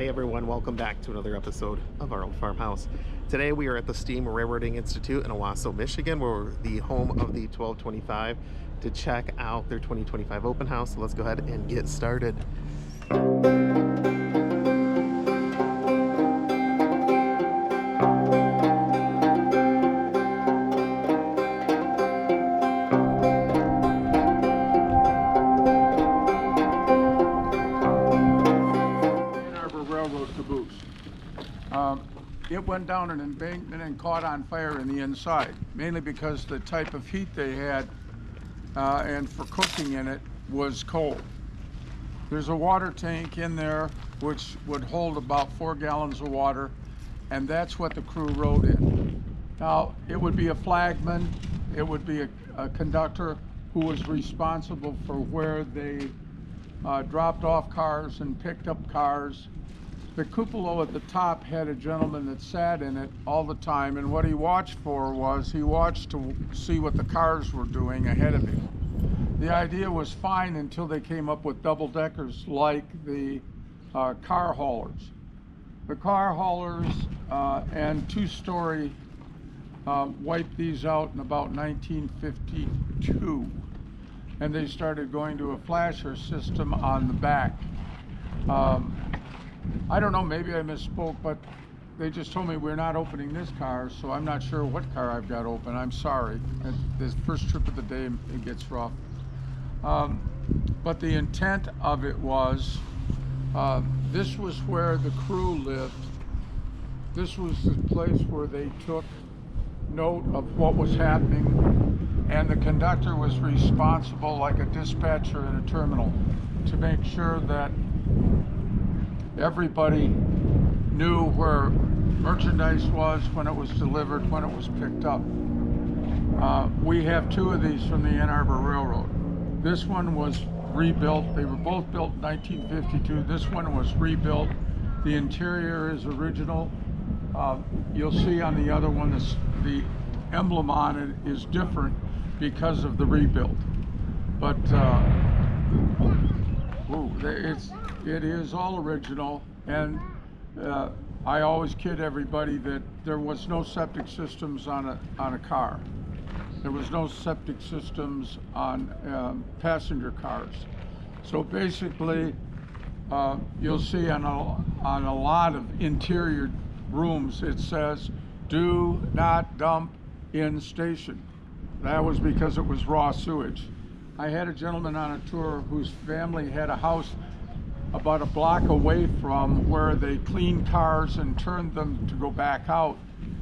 Hey everyone, welcome back to another episode of our old farmhouse. Today we are at the Steam Railroading Institute in Owosso, Michigan. We're the home of the 1225 to check out their 2025 open house. So let's go ahead and get started. Caboose. It went down an embankment and caught on fire in the inside, mainly because the type of heat they had and for cooking in it was coal. There's a water tank in there which would hold about 4 gallons of water, and that's what the crew rode in. Now, it would be a flagman, it would be a conductor who was responsible for where they dropped off cars and picked up cars. The cupola at the top had a gentleman that sat in it all the time, and what he watched for was he watched to see what the cars were doing ahead of him. The idea was fine until they came up with double-deckers like the car haulers. The car haulers and two-story wiped these out in about 1952, and they started going to a flasher system on the back. I don't know, maybe I misspoke, but they just told me we're not opening this car, so I'm not sure what car I've got open. I'm sorry. This first trip of the day, it gets rough. But the intent of it was, this was where the crew lived. This was the place where they took note of what was happening, and the conductor was responsible, like a dispatcher in a terminal, to make sure that everybody knew where merchandise was, when it was delivered, when it was picked up. We have two of these from the Ann Arbor Railroad. This one was rebuilt. They were both built in 1952. This one was rebuilt. The interior is original. You'll see on the other one, the emblem on it is different because of the rebuild. But it is all original, and I always kid everybody that there was no septic systems on a car. There was no septic systems on passenger cars. So basically, you'll see on a lot of interior rooms it says, "Do not dump in station." That was because it was raw sewage. I had a gentleman on a tour whose family had a house about a block away from where they cleaned cars and turned them to go back out,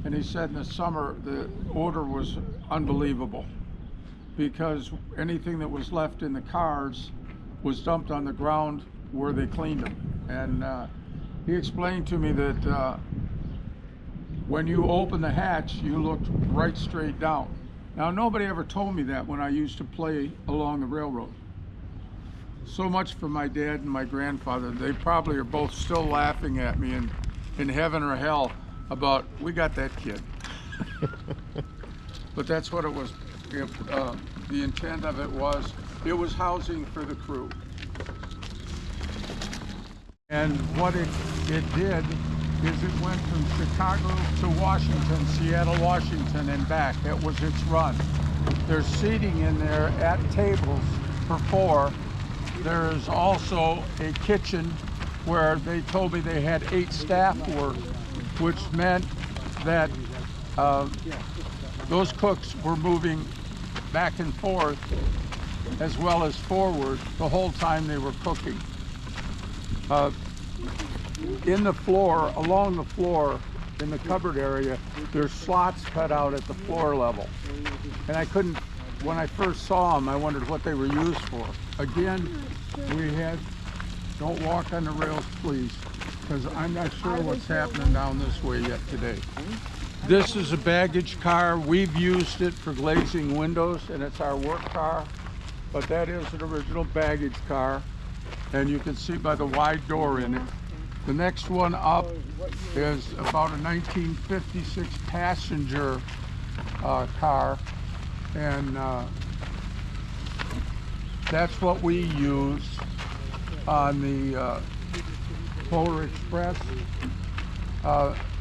and he said in the summer the odor was unbelievable because anything that was left in the cars was dumped on the ground where they cleaned them. And he explained to me that when you open the hatch, you looked right straight down. Now, nobody ever told me that when I used to play along the railroad. So much for my dad and my grandfather. They probably are both still laughing at me in heaven or hell about, we got that kid. But that's what it was. The intent of it was housing for the crew. And what it did is it went from Chicago to Washington, Seattle, Washington, and back. That was its run. There's seating in there at tables for 4. There's also a kitchen where they told me they had 8 staff work, which meant that those cooks were moving back and forth as well as forward the whole time they were cooking. In the floor, along the floor, in the cupboard area, there's slots cut out at the floor level. And I couldn't, when I first saw them, I wondered what they were used for. Again, we had, don't walk on the rails, please, because I'm not sure what's happening down this way yet today. This is a baggage car. We've used it for glazing windows, and it's our work car, but that is an original baggage car, and you can see by the wide door in it. The next one up is about a 1956 passenger car, and that's what we use on the Polar Express.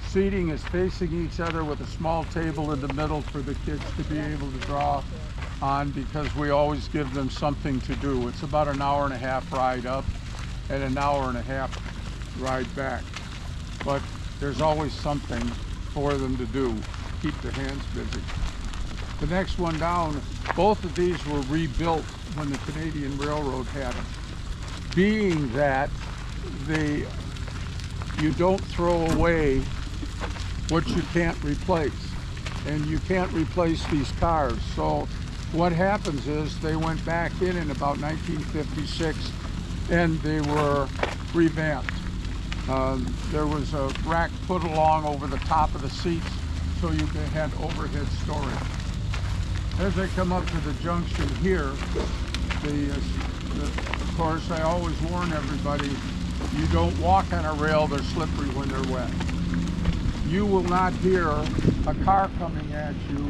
Seating is facing each other with a small table in the middle for the kids to be able to draw on, because we always give them something to do. It's about an hour and a half ride up and an hour and a half ride back. But there's always something for them to do, keep their hands busy. The next one down, both of these were rebuilt when the Canadian Railroad had them. Being that you don't throw away what you can't replace, and you can't replace these cars. So what happens is they went back in about 1956 and they were revamped. There was a rack put along over the top of the seats so you could have overhead storage. As I come up to the junction here, of course, I always warn everybody, you don't walk on a rail, they're slippery when they're wet. You will not hear a car coming at you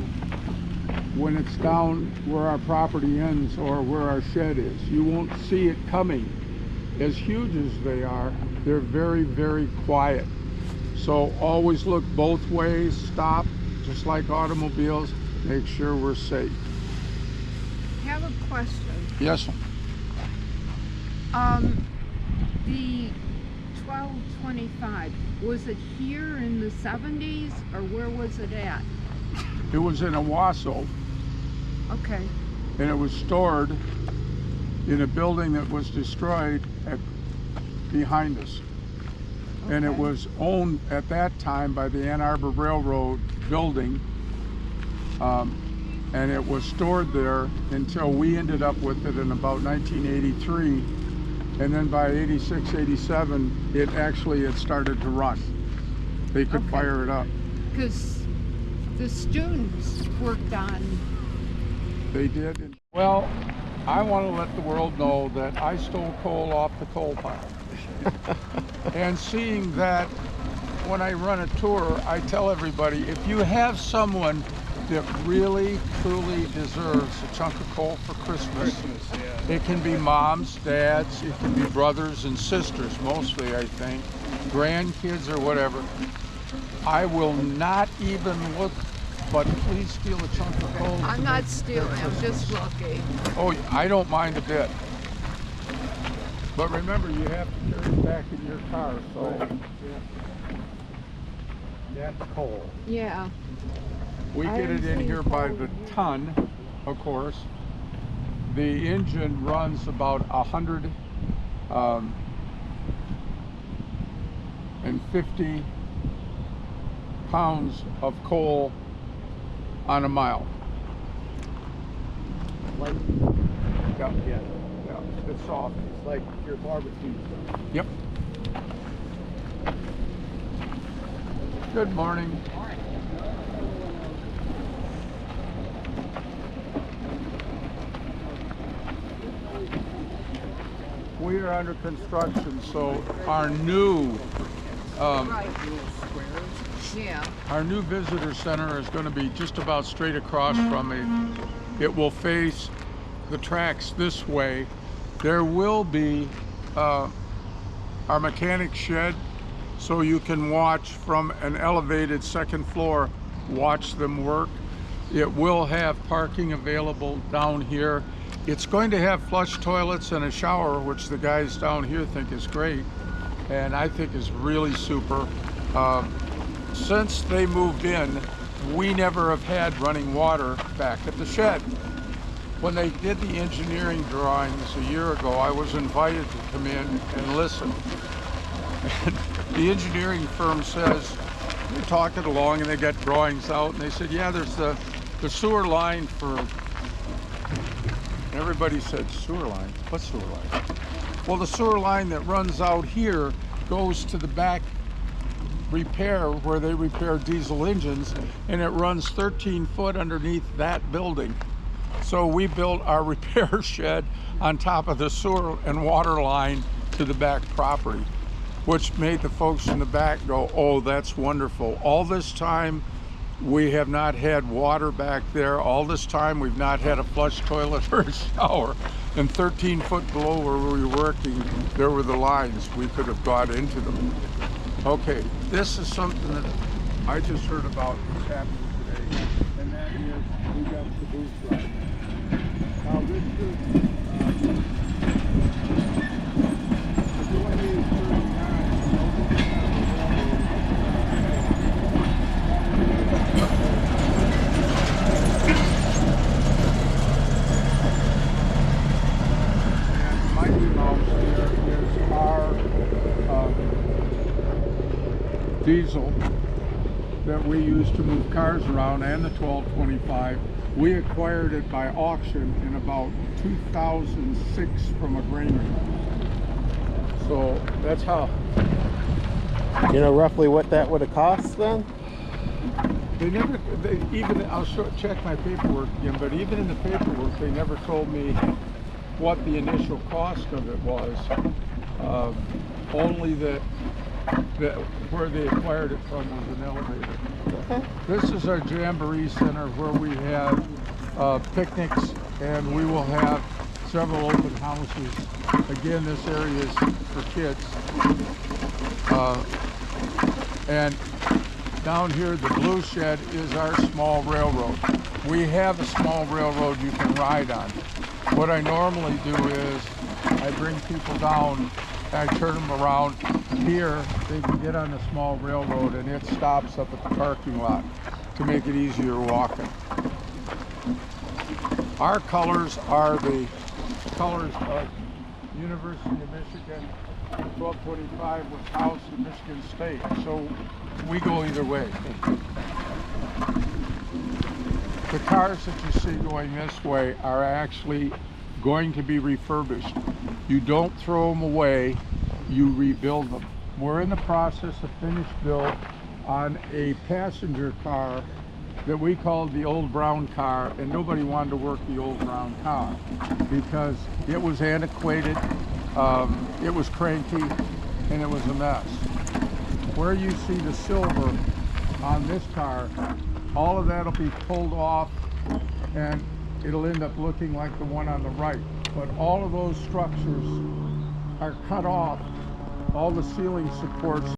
when it's down where our property ends or where our shed is. You won't see it coming. As huge as they are, they're very, very quiet. So always look both ways, stop, just like automobiles, make sure we're safe. I have a question. Yes, ma'am. The 1225, was it here in the 70s or where was it at? It was in Owosso, Okay. and it was stored in a building that was destroyed behind us. And it Okay. was owned at that time by the Ann Arbor Railroad building, and it was stored there until we ended up with it in about 1983, and then by 86, 87 it actually had started to run. They could Okay. fire it up. Because the students worked on. They did. Well, I want to let the world know that I stole coal off the coal pile. And seeing that when I run a tour, I tell everybody, if you have someone that really, truly deserves a chunk of coal for Christmas, it can be moms, dads, it can be brothers and sisters, mostly I think, grandkids or whatever. I will not even look, but please steal a chunk of coal. I'm not stealing, I'm just looking. Oh, I don't mind a bit. But remember, you have to carry it back in your car, so. That's coal. Yeah. We I get it in haven't here seen by coal the in here. ton, of course. The engine runs about 150 pounds of coal on a mile. Like, Yeah, yeah, yeah, it's soft. it's like your barbecue stuff. Yep. Good morning. We are under construction, so our new Right. Yeah. our new visitor center is going to be just about straight across from me. It will face the tracks this way. There will be our mechanic shed, so you can watch from an elevated second floor, watch them work. It will have parking available down here. It's going to have flush toilets and a shower, which the guys down here think is great, and I think is really super. Since they moved in, we never have had running water back at the shed. When they did the engineering drawings a year ago, I was invited to come in and listen. And the engineering firm says, they're talking along and they got drawings out, and they said, yeah, there's the sewer line for, and everybody said, sewer line? What sewer line? Well, the sewer line that runs out here goes to the back repair where they repair diesel engines, and it runs 13 foot underneath that building. So we built our repair shed on top of the sewer and water line to the back property, which made the folks in the back go, oh, that's wonderful. All this time we have not had water back there. All this time we've not had a flush toilet or a shower. And 13 foot below where we were working, there were the lines. We could have got into them. Okay, this is something that I just heard about that's happening today, and that is we got caboose riding. Now this is doing these 39. And Mighty Mouse here is our diesel that we use to move cars around, and the 1225. We acquired it by auction in about 2006 from a grain mill. So that's how. You know roughly what that would have cost then? I'll check my paperwork again, but even in the paperwork, they never told me what the initial cost of it was. Only that where they acquired it from was an elevator. Okay. This is our Jamboree Center where we have picnics, and we will have several open houses. Again, this area is for kids. And down here, the blue shed is our small railroad. We have a small railroad you can ride on. What I normally do is I bring people down, I turn them around. Here, they can get on the small railroad, and it stops up at the parking lot to make it easier walking. Our colors are the colors of University of Michigan. 1225 was housed in Michigan State, so we go either way. The cars that you see going this way are actually going to be refurbished. You don't throw them away, you rebuild them. We're in the process of finished build on a passenger car that we called the old brown car, and nobody wanted to work the old brown car because it was antiquated, it was cranky, and it was a mess. Where you see the silver on this car, all of that will be pulled off, and it'll end up looking like the one on the right. But all of those structures are cut off. All the ceiling supports